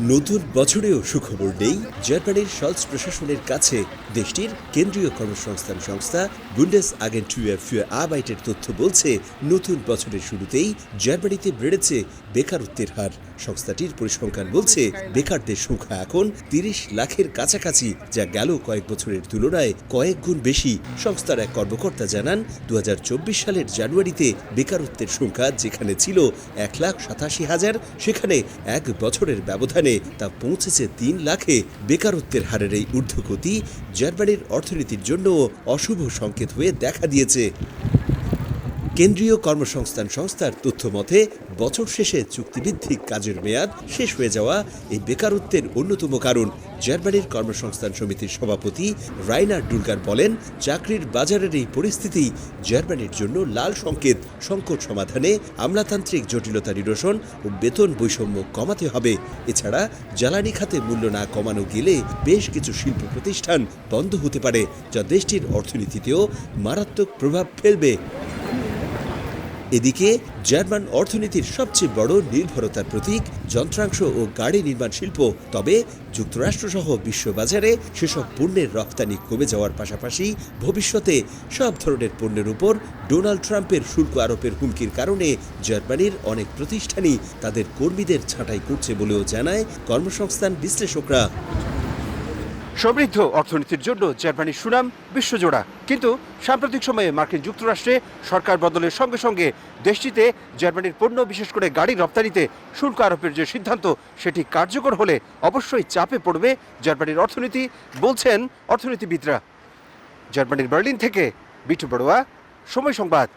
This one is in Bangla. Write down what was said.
নতুন বছরেও সুখবর নেই জার্মানির শলস প্রশাসনের কাছে। দেশটির কেন্দ্রীয় কর্মসংস্থান সংস্থা বুন্ডেসআগেন্টুর ফ্যুর আরবাইটের তথ্য বলছে, নতুন বছরের শুরুতেই জার্মানিতে বেড়েছে বেকারত্বের হার। সংস্থাটির পরিসংখ্যান বলছে, বেকারদের সংখ্যা এখন 30 লাখের কাছাকাছি, যা গেল কয়েক বছরের তুলনায় কয়েক গুণ বেশি। সংস্থার এক কর্মকর্তা জানান, 2024 সালের জানুয়ারিতে বেকারত্বের সংখ্যা যেখানে ছিল 1,87,000, সেখানে এক বছরের ব্যবধানে তা পৌঁছেছে 3 লাখে। বেকারত্বের হারের এই ঊর্ধ্বগতি জার্মানির অর্থনীতির জন্য অশুভ সংকেত হয়ে দেখা দিয়েছে। কেন্দ্রীয় কর্মসংস্থান সংস্থার তথ্য মতে, বছর শেষে চুক্তিভিত্তিক কাজের মেয়াদ শেষ হয়ে যাওয়া এই বেকারত্বের অন্যতম কারণ। জার্মানির কর্মসংস্থান সমিতির সভাপতি রাইনার ডুলগার বলেন, চাকরির বাজারের এই পরিস্থিতি জার্মানির জন্য লাল সংকেত। সংকট সমাধানে আমলাতান্ত্রিক জটিলতা নিরসন ও বেতন বৈষম্য কমাতে হবে। এছাড়া জ্বালানি খাতে মূল্য না কমানো গেলে বেশ কিছু শিল্প প্রতিষ্ঠান বন্ধ হতে পারে, যা দেশটির অর্থনীতিতেও মারাত্মক প্রভাব ফেলবে। এদিকে জার্মান অর্থনীতির সবচেয়ে বড় নির্ভরতার প্রতীক যন্ত্রাংশ ও গাড়ি নির্মাণ শিল্প। তবে যুক্তরাষ্ট্রসহ বিশ্ববাজারে সেসব পণ্যের রপ্তানি কমে যাওয়ার পাশাপাশি ভবিষ্যতে সব ধরনের পণ্যের উপর ডোনাল্ড ট্রাম্পের শুল্ক আরোপের হুমকির কারণে জার্মানির অনেক প্রতিষ্ঠানই তাদের কর্মীদের ছাঁটাই করছে বলেও জানায় কর্মসংস্থান বিশ্লেষকরা। সমৃদ্ধ অর্থনীতির জন্য জার্মানির সুনাম বিশ্বজোড়া, কিন্তু সাম্প্রতিক সময়ে মার্কিন যুক্তরাষ্ট্রে সরকার বদলের সঙ্গে সঙ্গে দেশটিতে জার্মানির পণ্য, বিশেষ করে গাড়ি রপ্তানিতে শুল্ক আরোপের যে সিদ্ধান্ত, সেটি কার্যকর হলে অবশ্যই চাপে পড়বে জার্মানির অর্থনীতি, বলছেন অর্থনীতিবিদরা। জার্মানির বার্লিন থেকে বিট্টু বড়ুয়া, সময় সংবাদ।